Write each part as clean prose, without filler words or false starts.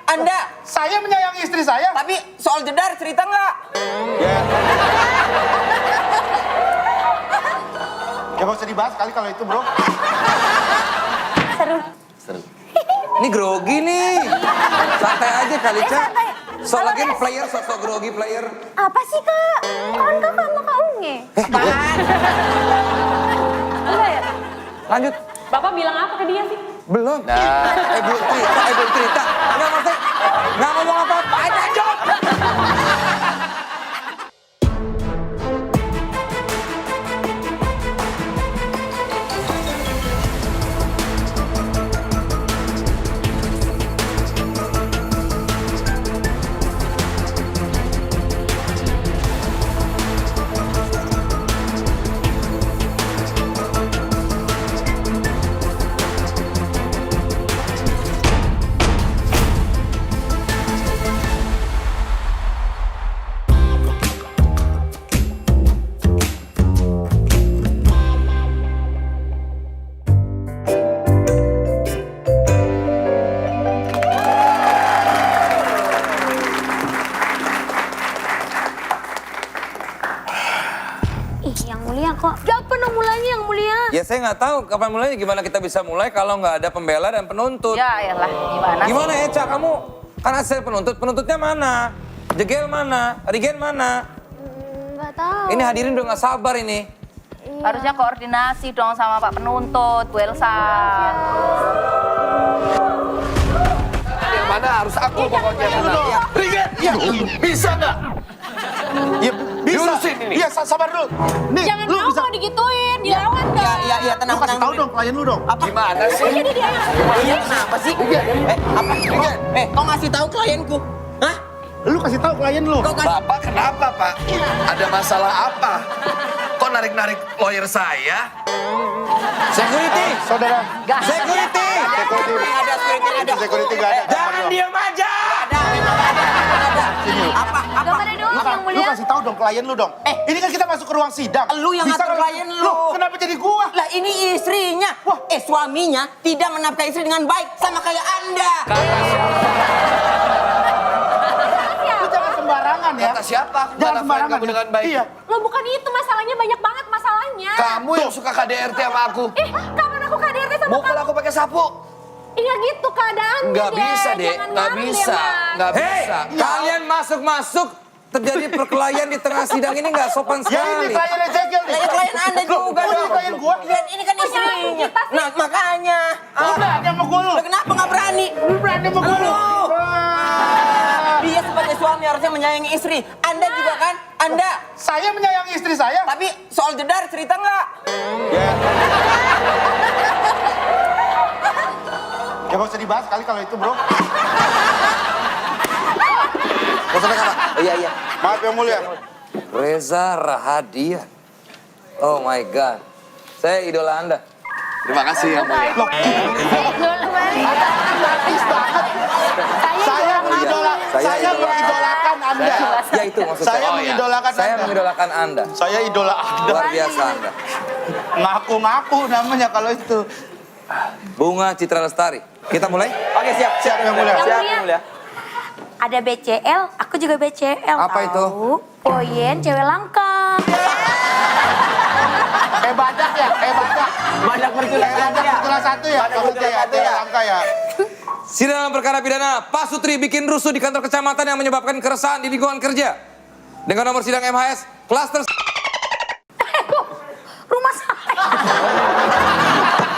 Anda. Saya menyayangi istri saya. Tapi soal jedar cerita nggak? Ya. Ya gak usah dibahas kali kalau itu, bro. Seru. Ini grogi nih. Santai aja kali, Ca. Santai. So Kalau lagi es- player, sosok grogi player. Apa sih, Kak? Kan Kakak sama Kak Unge. Apaan? Enggak ya? Lanjut. Bapak bilang apa ke dia sih? Belum. Belum cerita. Enggak maksudnya. Enggak ngomong apa-apa. Aja jawab. Ih, yang mulia kok. Kapan dong mulainya yang mulia? Ya saya nggak tahu kapan mulainya, gimana kita bisa mulai kalau nggak ada pembela dan penuntut. Ya elah, gimana sih? Gimana Eca, kamu kan asal penuntutnya mana? Jegel mana? Rigen mana? Nggak tahu. Ini hadirin udah nggak sabar ini. Iya. Harusnya koordinasi dong sama Pak Penuntut, Bu Elsa. Yang mana harus aku pokoknya menang. Rigen, ya, bisa nggak? Iya, bisa. Diurusin ini. Iya, sabar dulu. Nih, Jangan lu mau bisa. kalau digituin, dilawan kan? Iya, tenang, Lu kasih tenang. tahu dong klien lu dong. Gimana sih? Iya, kenapa sih? Apa? Kau ngasih tahu klienku? Hah? Lu kasih tahu klien lu. Kau kasih... Bapak kenapa, Pak? Ada masalah apa? Kok narik-narik lawyer saya? Security! Saudara. Security! Ada. Security gak ada. Jangan diam aja! Ada, memang ada. Apa? Gak ada dong yang Lu mulia. kasih tahu dong klien lu dong. Ini kan kita masuk ke ruang sidang. Lu yang Bisa ngatur nggak- klien lu. Kenapa jadi gua? Lah ini istrinya. Wah. Suaminya tidak menafkahi istri dengan baik. Sama kayak Anda. Lu jangan sembarangan ya. Kata siapa? Aku Jangan nggak nafkahin sembarangan. kamu dengan baik. Iya. Lo bukan itu masalahnya, banyak banget masalahnya. Kamu yang suka KDRT sama aku. Kapan aku KDRT sama Mukul kamu? aku pakai sapu. Iya gitu keadaannya, Nggak bisa, Dek. Jangan Nggak malu, bisa. Dek, Mas. Nggak Hei, bisa. kalian masuk-masuk terjadi perkelahian di tengah sidang ini nggak sopan Ya ini sekali. kliennya Jegel nih. Lah ya klien Anda juga Ini dong. klien gua. Lihat ini kan istrinya. Nah makanya. Udah, dia mau gua lu. Lah, kenapa nggak berani? Lu berani mau gua lu. Dia sebagai suami harusnya menyayangi istri. Anda juga kan? Anda. Saya menyayangi istri saya. Tapi soal jedar cerita nggak? Ya. Ya gak usah dibahas kali kalau itu, bro. Gak usah kata. Oh, iya. Maaf yang mulia. Reza Rahadian. Oh my God. Saya idola Anda. Terima kasih ya, Mulia. Loh, gratis banget. Saya mengidolakan Anda. Ya itu maksud Saya saya. mengidolakan Saya Anda. mengidolakan Anda. Saya idola Anda. Luar biasa Anda. Ngaku-ngaku namanya kalau itu. Bunga Citra Lestari. Kita mulai? Oke siap. Siap yang mulia. Yang mulia. Ada BCL, aku juga BCL. Apa itu? tahu. Poyen cewek langka. Badak ya, badak. Banyak berjulang Badak kebetulan satu ya. Maksudnya ya, dia langka ya. Sidang dalam perkara pidana, Pak Sutri bikin rusuh di kantor kecamatan yang menyebabkan keresahan di lingkungan kerja. Dengan nomor sidang MHS, klaster Rumah saya.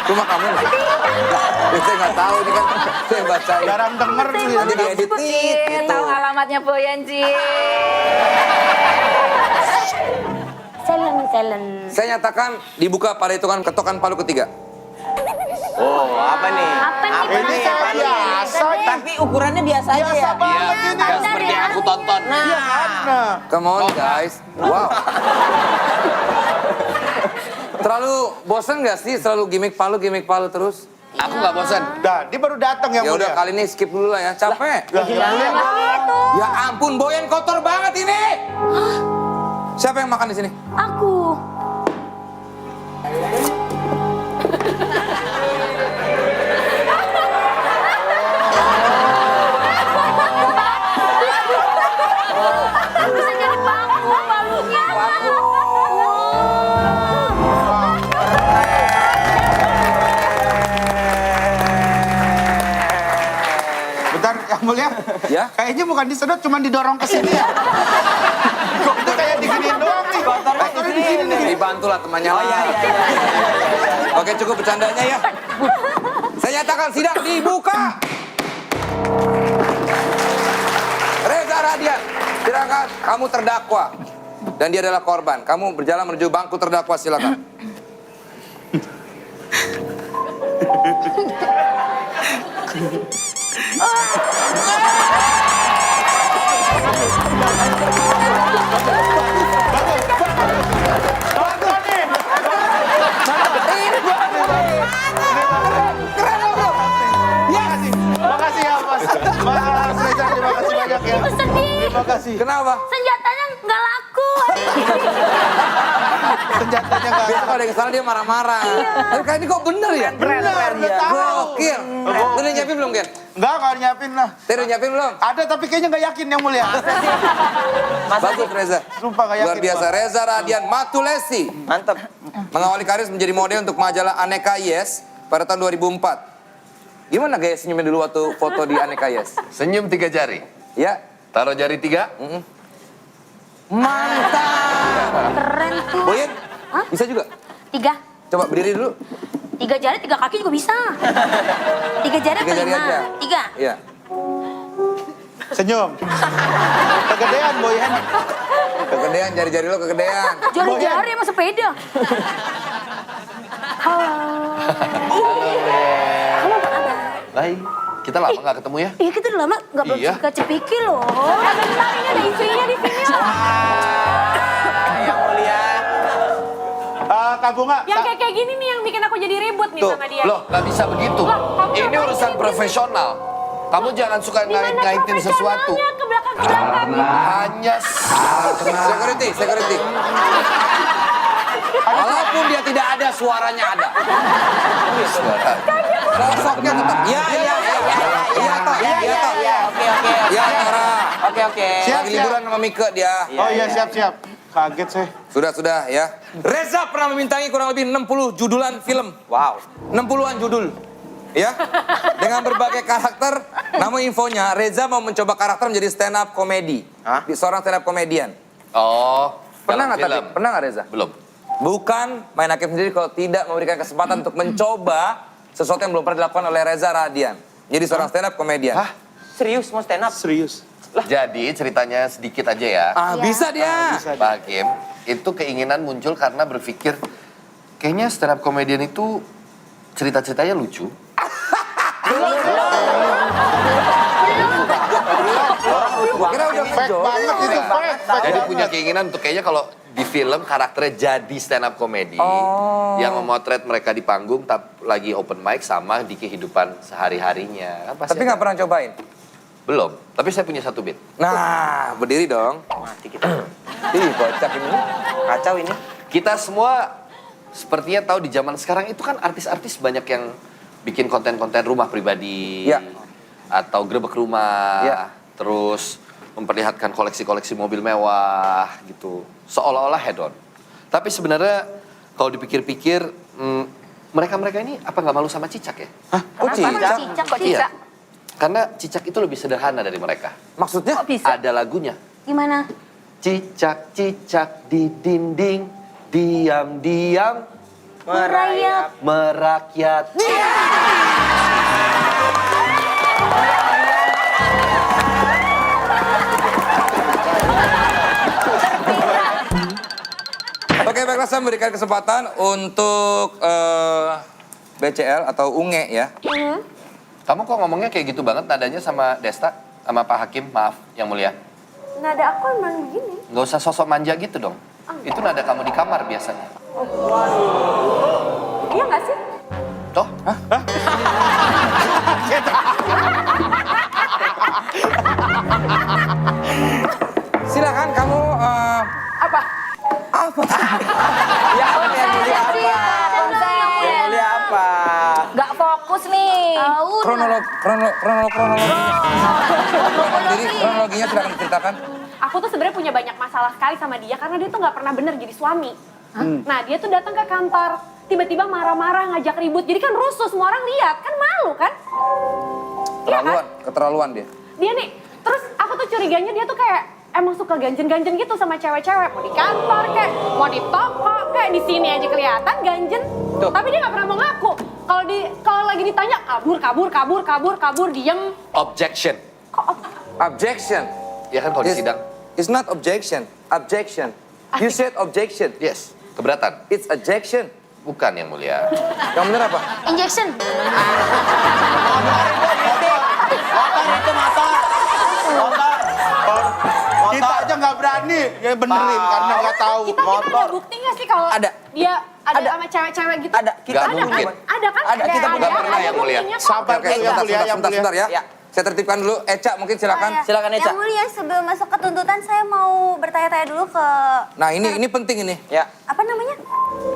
rumah kamu. Ya, saya nggak tahu, ini kan saya bacain. Jarang denger nih. Nanti diedit gitu. Tahu alamatnya Bu Yanji. Selen. Saya nyatakan dibuka pada hitungan ketokan palu ketiga. Apa nih, Ini Pak? kan biasa. Tapi ukurannya biasa aja Biasa ya. banget ini. Nggak seperti yang aku tonton. Nah. Come on guys. Wow. Terlalu bosen nggak sih selalu gimmick palu terus? Aku nggak bosan. Dah, dia baru datang yang Ya udah mulia. kali ini skip dulu lah ya, capek. Lah, yang mulia. Itu. Ya ampun, Boyen kotor banget ini. Siapa yang makan di sini? Aku. Mulia. Ya? Kayaknya bukan disedot, cuma didorong ke sini ya. Kok itu kayak diginiin doang nih. Motornya di sini nih. Dibantulah temannya lah. Oke, cukup bercandanya ya. Saya nyatakan sidang dibuka. Reza Radian, silakan, kamu terdakwa. Dan dia adalah korban. Kamu berjalan menuju bangku terdakwa, silakan. Makasih ya Mas. Mas Reza, terima kasih banyak ya. Aku sedih. Terima kasih. Kenapa? Senjatanya nggak laku. Senjatanya nggak Biasa kalau dia kesana dia marah-marah. Tapi kali ini kok bener ya? benar, udah tahu. Gokil. Lu udah nyiapin belum, Gen? Enggak, kalau nyiapin lah. Teh udah nyiapin belum? Ada tapi kayaknya nggak yakin yang mulia. Bagus Reza. Sumpah nggak yakin. Luar biasa. Pak. Reza Radian Matulesi. Mantap. Mengawali karir menjadi model untuk majalah Aneka Yes pada tahun 2004. Gimana gaya senyumnya dulu waktu foto di Aneka Yes? Senyum 3 jari. Ya. Taruh jari 3. Mantap. Keren tuh. Boyen, bisa juga? 3. Coba berdiri dulu. 3 jari, 3 kaki juga bisa. 3 jari 3 atau jari 5? aja. 3. Iya. Senyum. Kegedean Boyan. Kegedean, jari-jari lo kegedean. Jari-jari sama sepeda. Halo. Halo, Pak Abang. Baik. Kita lama nggak ketemu ya? Iya, kita udah lama nggak Iya. cepiki loh. Bentar, ini ada istrinya di sini. Yang mulia. Kak Bunga. Yang kayak gini nih yang bikin aku jadi ribut nih Tuh, sama dia. loh nggak bisa begitu. Loh, kamu Ini ngapain urusan sih? profesional. Kamu jangan suka Di mana ngait-ngaitin sesuatu. profesionalnya? Ke belakang. Hanya Security, security. Walaupun dia tidak ada, suaranya ada. suara. Sosoknya tetap. Iya, iya, iya, iya, toh, iya, toh. Oke. Iya, Tara. Oke. Siap, Lagi liburan sama Mika dia. Oh iya, siap. Kaget saya. Sudah ya. Reza pernah membintangi kurang lebih 60 judulan film. Wow. 60-an judul. Ya. Dengan berbagai karakter. Namun infonya, Reza mau mencoba karakter menjadi stand up komedi. Hah? Seorang stand up komedian. Oh, Pernah dalam nggak tapi? film. Pernah nggak Reza? Belum. Bukan main hakim sendiri kalau tidak memberikan kesempatan untuk mencoba sesuatu yang belum pernah dilakukan oleh Reza Radian. Jadi seorang stand up komedian. Hah? Serius mau stand up? Serius. Jadi ceritanya sedikit aja ya. Bisa dia. Pak Hakim, itu keinginan muncul karena berpikir kayaknya stand up comedian itu cerita-ceritanya lucu. Kira udah Fake banget itu, fake. Jadi punya keinginan untuk kayaknya kalau di film karakternya jadi stand up comedy yang memotret mereka di panggung lagi open mic sama di kehidupan sehari-harinya. Kan pasti Tapi nggak pernah cobain. belum. Tapi saya punya satu bit. Nah, berdiri dong. Mati kita. Ih, kocak ini. Kacau ini. Kita semua sepertinya tahu di zaman sekarang itu kan artis-artis banyak yang bikin konten-konten rumah pribadi. Ya. Atau grebek rumah. Ya. Terus memperlihatkan koleksi-koleksi mobil mewah gitu. Seolah-olah head on. Tapi sebenarnya kalau dipikir-pikir mereka-mereka ini apa nggak malu sama cicak ya? Hah? Kok cicak? Cicak kok Iya. cicak. Karena cicak itu lebih sederhana dari mereka. Maksudnya? Kok bisa? Ada lagunya. Gimana? Cicak-cicak di dinding, diam-diam Merayap. merakyat. Oke, baiklah saya memberikan kesempatan untuk BCL atau Unge ya. Kamu kok ngomongnya kayak gitu banget nadanya sama Desta, sama Pak Hakim, maaf yang mulia. Nada aku emang begini. Nggak usah sosok manja gitu dong. Itu nada kamu di kamar biasanya. Iya nggak sih? Toh? Silakan kamu Apa? Ya apa yang mulia apa? Yang mulia apa? Nggak fokus nih. kronologinya silakan diceritakan. Aku tuh sebenarnya punya banyak masalah sekali sama dia karena dia tuh nggak pernah bener jadi suami. Nah dia tuh datang ke kantor, tiba-tiba marah-marah ngajak ribut, jadi kan rusuh semua orang lihat, kan malu kan? Iya kan? Keterlaluan dia. dia nih. Terus aku tuh curiganya dia tuh kayak emang suka ganjen-ganjen gitu sama cewek-cewek. Mau di kantor kayak, mau di toko kayak, di sini aja kelihatan ganjen. Tuh. Tapi dia nggak pernah mau ngaku. Kalau lagi ditanya kabur, diem. Objection. Objection. Ya kan kalau di sidang. It's not objection. Objection. You said objection. Yes. Keberatan. It's objection. Bukan yang mulia. Yang benar apa? Injection. Motor itu motor. Kita aja nggak berani ya benerin karena nggak tahu. Kita ada bukti nggak sih kalau Ada. dia ada Ada. sama cewek-cewek gitu? Ada. Kita Nggak Ada kan? mungkin. Ada kan? Ada, kita nggak pernah yang mulia. buktinya kok. Sabar Oke, dulu yang mulia, yang mulia. sebentar ya. Ya. Saya tertibkan dulu. Eca mungkin silakan. Silakan, Eca. Yang mulia, sebelum masuk ke tuntutan saya mau bertanya-tanya dulu ke Nah ini penting ini. Ya. apa namanya?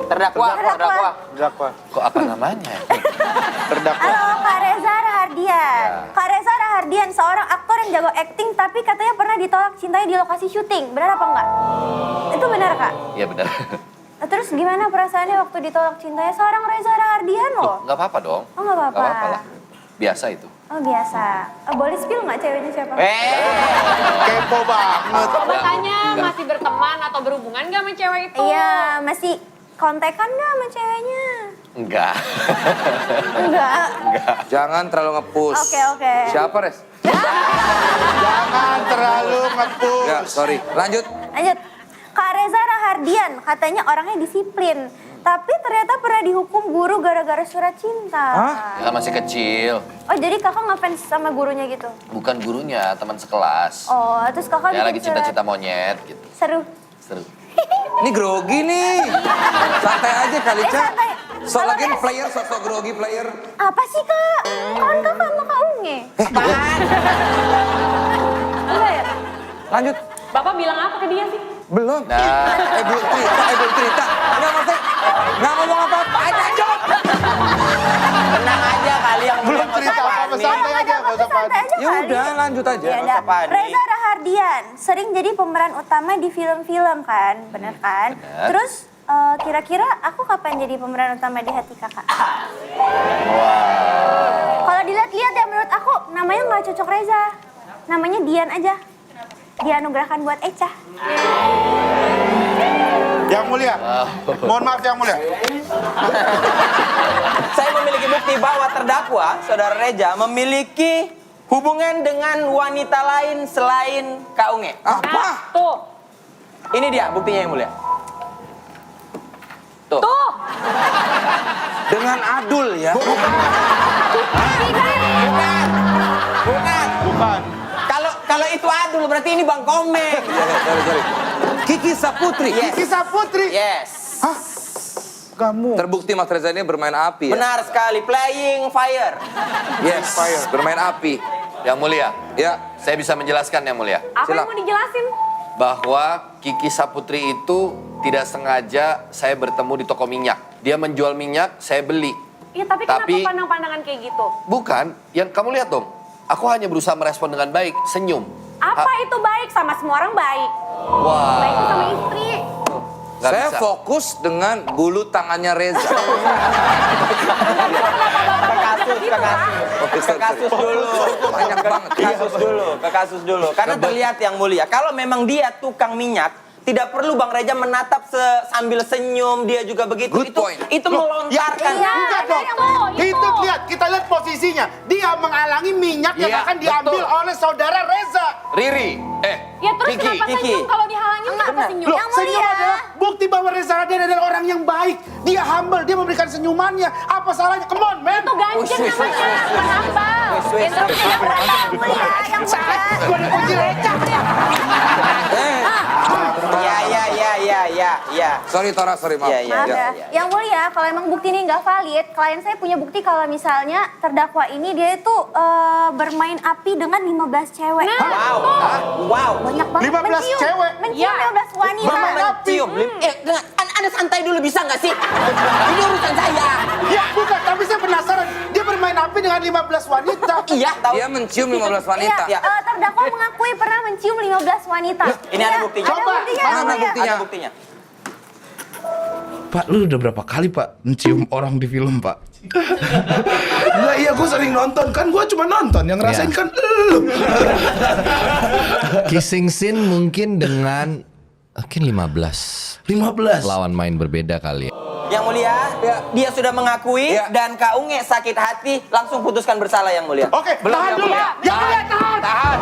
Terdakwa. Dakwa. Kok apa namanya? Terdakwa. Halo, Kak Reza Rahardian. Kak Reza Rahardian seorang aktor yang jago acting tapi katanya pernah ditolak cintanya di lokasi syuting. Benar apa enggak? Itu benar, Kak? Iya benar. Nah, terus gimana perasaannya waktu ditolak cintanya seorang Reza Rahardian loh? Nggak apa-apa dong. Oh, nggak apa-apa. Nggak apa-apa lah. Biasa itu. Oh, biasa. Boleh spill nggak ceweknya siapa? Kepo banget. Coba tanya masih berteman atau berhubungan nggak sama cewek itu? Iya, masih kontekan nggak sama ceweknya? Enggak. Enggak. Jangan terlalu nge-push. Oke. Siapa, Res? Jangan terlalu nge-push. Ya, sorry. Lanjut. Lanjut. Kak Reza Rahardian katanya orangnya disiplin. Tapi ternyata pernah dihukum guru gara-gara surat cinta. Ya kan masih kecil. Oh, jadi kakak ngefans sama gurunya gitu? Bukan gurunya, teman sekelas. Oh, terus kakak Ya bikin lagi cinta-cinta monyet gitu. Seru. Seru. Ini grogi nih. Santai aja kali, Ca. santai. So Kalau lagi dia- player, sosok grogi player. Apa sih, Kak? Kan kakak sama Kak Unge. Enggak ya? Lanjut. Bapak bilang apa ke dia sih? Belum. Nah, Belum cerita. Enggak maksudnya. Nggak ngomong apa-apa. Aja jawab. Tenang aja kali yang Belum cerita apa-apa, santai aja, nggak usah Santai panik. aja Ya kali. udah, lanjut aja. Ya Nggak udah. usah panik. Reza Rahardian sering jadi pemeran utama di film-film kan, bener kan? Bener. Terus kira-kira aku kapan jadi pemeran utama di hati kakak? Kalau dilihat-lihat ya menurut aku namanya nggak cocok Reza. Namanya Dian aja. Dianugerahkan buat Eca. Yang mulia. Mohon maaf yang mulia. Saya memiliki bukti bahwa terdakwa, Saudara Reza, memiliki hubungan dengan wanita lain selain Kak Unge. Apa? Tuh. Ini dia buktinya yang mulia. Tuh. Tuh. Dengan adul ya. Bukan. Kalau itu adul berarti ini Bang Komeng. Sorry. Kiki Saputri. Yes. Kisah Putri. Yes. Hah? Kamu. Terbukti Mas Reza ini bermain api ya. Benar sekali, playing fire. Yes, bermain api. yang mulia, Ya, saya bisa menjelaskan yang mulia. Apa yang Silakan. mau dijelasin? Bahwa Kiki Saputri itu tidak sengaja saya bertemu di toko minyak. Dia menjual minyak, saya beli. Ya tapi Tapi- kenapa pandang-pandangan kayak gitu? Bukan, yang kamu lihat dong. Aku hanya berusaha merespon dengan baik, senyum. Apa itu baik? Sama semua orang baik. Wah, Baik itu sama istri. nggak saya bisa. fokus dengan bulu tangannya Reza. Ke kasus dulu. Banyak banget. Ke kasus dulu. Karena terlihat yang mulia. Kalau memang dia tukang minyak, tidak perlu Bang Reza menatap sambil senyum, dia juga begitu. Good itu point. itu melontarkan. Iya, Enggak dong. itu. Itu lihat, kita lihat posisinya. Dia menghalangi minyak yang Iya, akan diambil betul. oleh saudara Reza. Riri, Ya terus Kiki. kenapa Kiki. senyum? Kalau dihalangin kenapa senyum? Loh, Yang senyum mulia. adalah bukti bahwa Reza Radian adalah orang yang baik. Dia humble, dia memberikan senyumannya. Apa salahnya? Come on, man. Itu ganjen namanya. Kenapa? Interupsi yang berapa? Yang mulia, yang mulia. Gua dipuji Reza. Ya. Sorry Tora, sorry maaf. Iya, iya. Maaf Ya. ya. Yang mulia, kalau emang bukti ini nggak valid, klien saya punya bukti kalau misalnya terdakwa ini dia itu bermain api dengan 15 cewek. Wow. Banyak banget. 15 cewek? Mencium Ya. 15 wanita. Bermain api. Cium. Dengar, Anda santai dulu bisa nggak sih? Ini urusan saya. Ya, bukan. Tapi saya penasaran. Dia bermain api dengan 15 wanita. Iya, tahu. Dia mencium 15 wanita. Iya, terdakwa mengakui pernah mencium 15 wanita. Ini ada buktinya. Ada Coba. buktinya. Mana Yang mulia. buktinya? Ada buktinya. Pak, lu udah berapa kali Pak mencium orang di film Pak? Enggak, iya gue sering nonton. Kan gue cuma nonton, yang ngerasain kan lu. Kissing scene mungkin dengan mungkin 15 15. lawan main berbeda kali ya. Yang mulia, dia sudah mengakui Ya. dan Kak Unge sakit hati, langsung putuskan bersalah yang mulia. Oke, tahan dulu. Yang mulia tahan.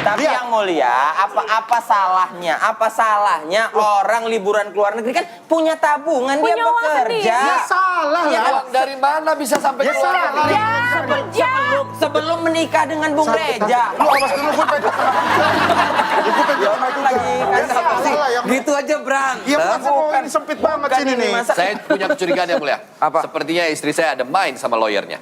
Tapi Iya. yang mulia, apa salahnya? Apa salahnya orang liburan ke luar negeri kan punya tabungan, Punya dia uang bekerja. sendiri. Ya salah Iya, lah. Uang dari mana bisa sampai Ya keluar salah. negeri? Sebelum menikah dengan Bung Reja. Lu awas dulu, gue pengen Lagi kan salah yang Gitu aja berantem. Iya masa mau ini sempit banget sini nih. Masa Saya punya kecurigaan yang mulia. Apa? Sepertinya istri saya ada main sama lawyernya.